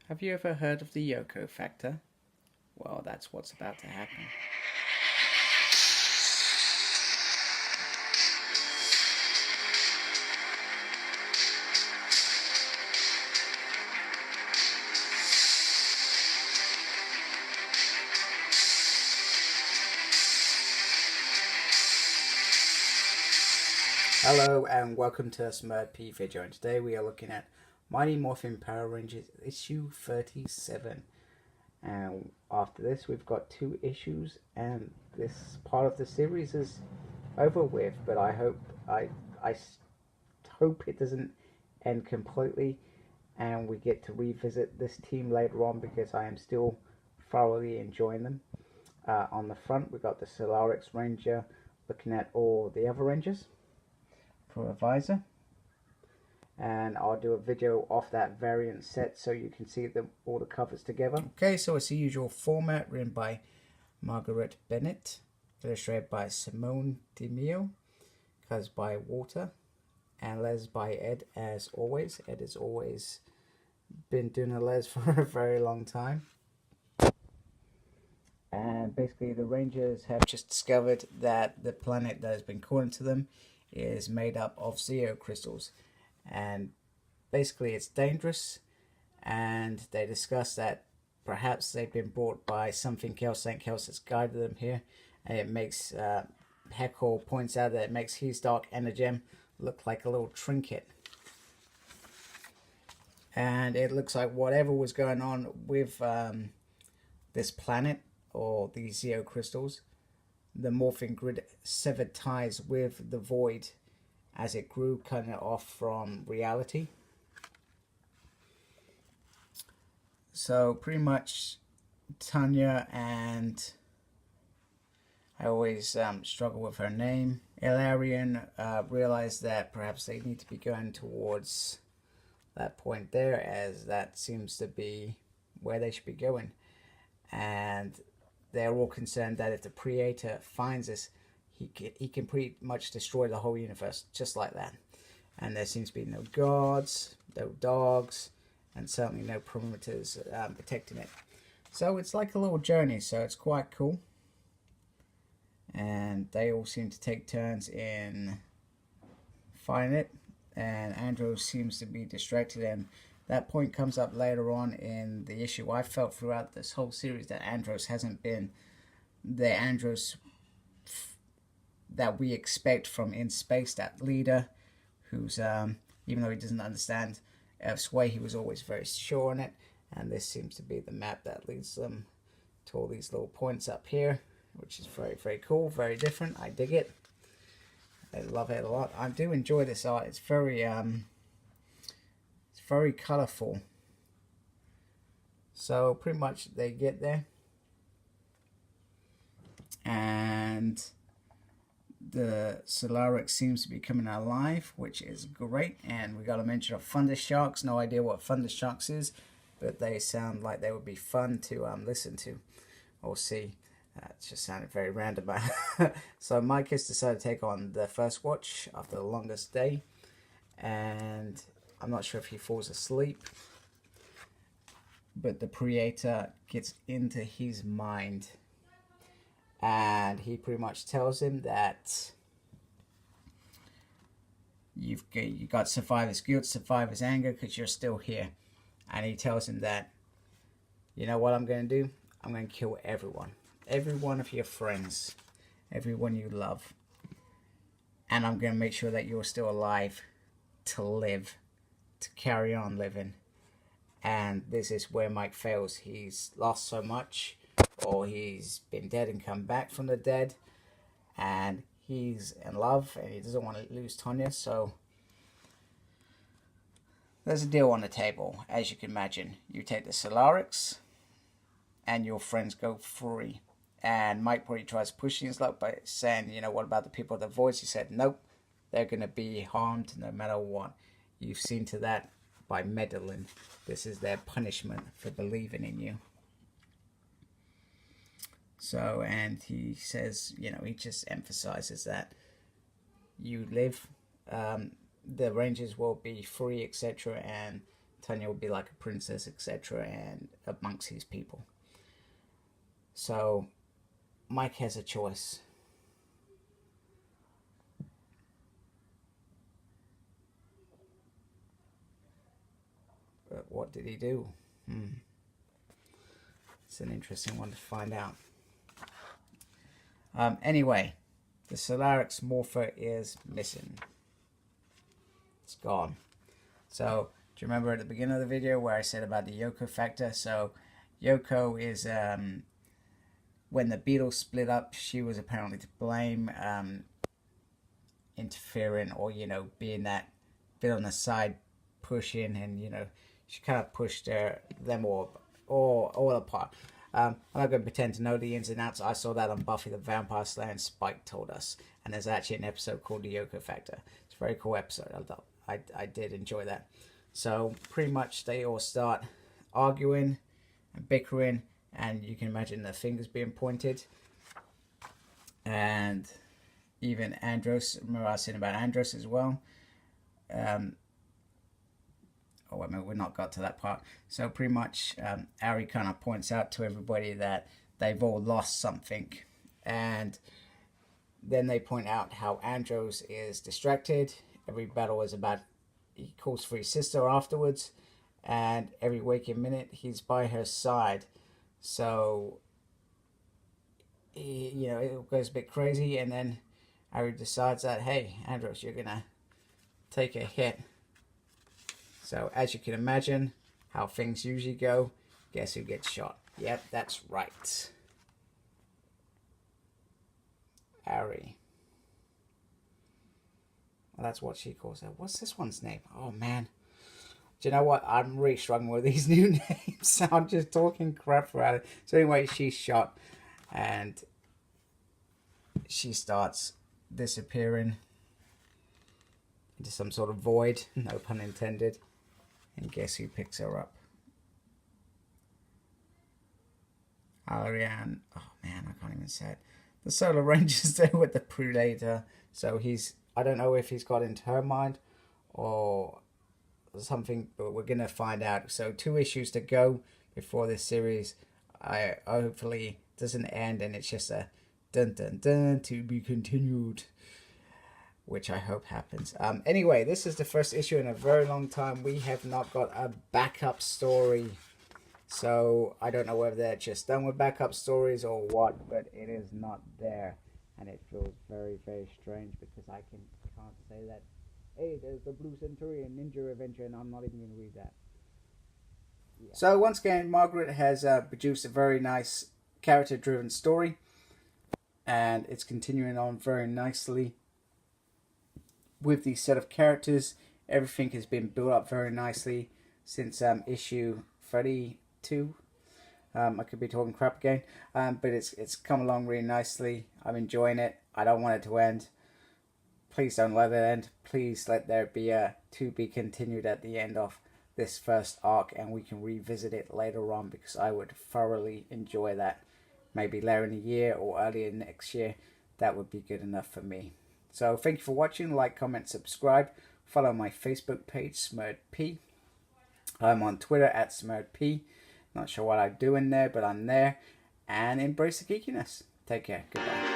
Have you ever heard of the Yoko factor? Well, that's what's about to happen. Hello and welcome to a Smurd P video, and today we are looking at Mighty Morphin Power Rangers issue 37. And after this we've got 2 issues and this part of the series is over with, but I hope it doesn't end completely and we get to revisit this team later on, because I am still thoroughly enjoying them. On the front we've got the Solarix Ranger looking at all the other Rangers for a visor, and I'll do a video off that variant set so you can see all the covers together. Okay, so it's the usual format, written by Margaret Bennett, illustrated by Simone DeMio, colors by Walter, and Les by Ed as always. Ed has always been doing a Les for a very long time. And basically the Rangers have just discovered that the planet that has been calling to them is made up of Zeo crystals, and basically it's dangerous, and they discuss that perhaps they've been brought by something else that's guided them here, and it makes Heckle points out that it makes his Dark Energem look like a little trinket, and it looks like whatever was going on with this planet or these Zeo crystals, the morphing grid severed ties with the void as it grew kind of off from reality. So pretty much Tanya, and I always struggle with her name, Ilarion, realize that perhaps they need to be going towards that point there, as that seems to be where they should be going. And they're all concerned that if the Creator finds us, he can pretty much destroy the whole universe just like that. And there seems to be no guards, no dogs, and certainly no perimeters protecting it. So it's like a little journey, so it's quite cool. And they all seem to take turns in fighting it, and Andros seems to be distracted, and that point comes up later on in the issue. I felt throughout this whole series that Andros hasn't been the Andros that we expect from In Space, that leader who's, even though he doesn't understand Earth's way, he was always very sure on it. And this seems to be the map that leads them to all these little points up here, which is very, very cool, very different. I dig it. I love it a lot. I do enjoy this art. It's very colorful. So pretty much they get there, and the Solarix seems to be coming alive, which is great. And we got a mention of Thunder Sharks. No idea what Thunder Sharks is, but they sound like they would be fun to listen to or see. It just sounded very random. So Mike has decided to take on the first watch after the longest day, and I'm not sure if he falls asleep, but the Creator gets into his mind, and he pretty much tells him that you got survivor's guilt, survivor's anger, because you're still here. And he tells him that, you know what I'm going to do? I'm going to kill everyone. Every one of your friends. Everyone you love. And I'm going to make sure that you're still alive to live. To carry on living. And this is where Mike fails. He's lost so much, or he's been dead and come back from the dead, and he's in love and he doesn't want to lose Tanya. So there's a deal on the table, as you can imagine. You take the Solarix and your friends go free. And Mike probably tries pushing his luck by saying, you know, what about the people of the voice? He said, nope, they're going to be harmed no matter what. You've seen to that by meddling. This is their punishment for believing in you. So, and he says, you know, he just emphasizes that you live, the Rangers will be free, etc. And Tanya would be like a princess, etc., and amongst his people. So Mike has a choice. But what did he do? It's an interesting one to find out. Anyway, the Solarix Morpher is missing. It's gone. So, do you remember at the beginning of the video where I said about the Yoko factor? So, Yoko is, when the Beatles split up, she was apparently to blame, interfering or, you know, being that bit on the side, pushing, and, you know, she kind of pushed them all apart. I'm not going to pretend to know the ins and outs. I saw that on Buffy the Vampire Slayer, and Spike told us. And there's actually an episode called The Yoko Factor. It's a very cool episode. I did enjoy that. So pretty much they all start arguing and bickering, and you can imagine their fingers being pointed. And even Andros, remember I was saying about Andros as well. Oh, wait a minute, we've not got to that part. So pretty much Ari kind of points out to everybody that they've all lost something. And then they point out how Andros is distracted. Every battle is about, he calls for his sister afterwards. And every waking minute, he's by her side. So, you know, it goes a bit crazy. And then Ari decides that, hey, Andros, you're going to take a hit. So, as you can imagine, how things usually go, guess who gets shot? Yep, that's right. Ari. Well, that's what she calls her. What's this one's name? Oh, man. Do you know what? I'm really struggling with these new names. I'm just talking crap around it. So, anyway, she's shot. And she starts disappearing into some sort of void. No pun intended. And guess who picks her up? Ariane. Oh man, I can't even say it. The Solar Ranger's there with the Predator. So he's, I don't know if he's got into her mind or something, but we're going to find out. So 2 issues to go before this series. I hopefully doesn't end and it's just a dun dun dun to be continued, which I hope happens. Anyway, this is the first issue in a very long time. We have not got a backup story. So, I don't know whether they're just done with backup stories or what, but it is not there. And it feels very, very strange because I can't say that, hey, there's the Blue Centurion Ninja Avenger, and I'm not even going to read that. Yeah. So, once again, Margaret has produced a very nice character-driven story. And it's continuing on very nicely. With the set of characters, everything has been built up very nicely since issue 32. I could be talking crap again, but it's come along really nicely. I'm enjoying it. I don't want it to end. Please don't let it end. Please let there be a to be continued at the end of this first arc, and we can revisit it later on because I would thoroughly enjoy that. Maybe later in the year or earlier next year. That would be good enough for me. So thank you for watching. Like, comment, subscribe. Follow my Facebook page, SmurredP. I'm on Twitter at SmurredP. Not sure what I do in there, but I'm there. And embrace the geekiness. Take care. Goodbye.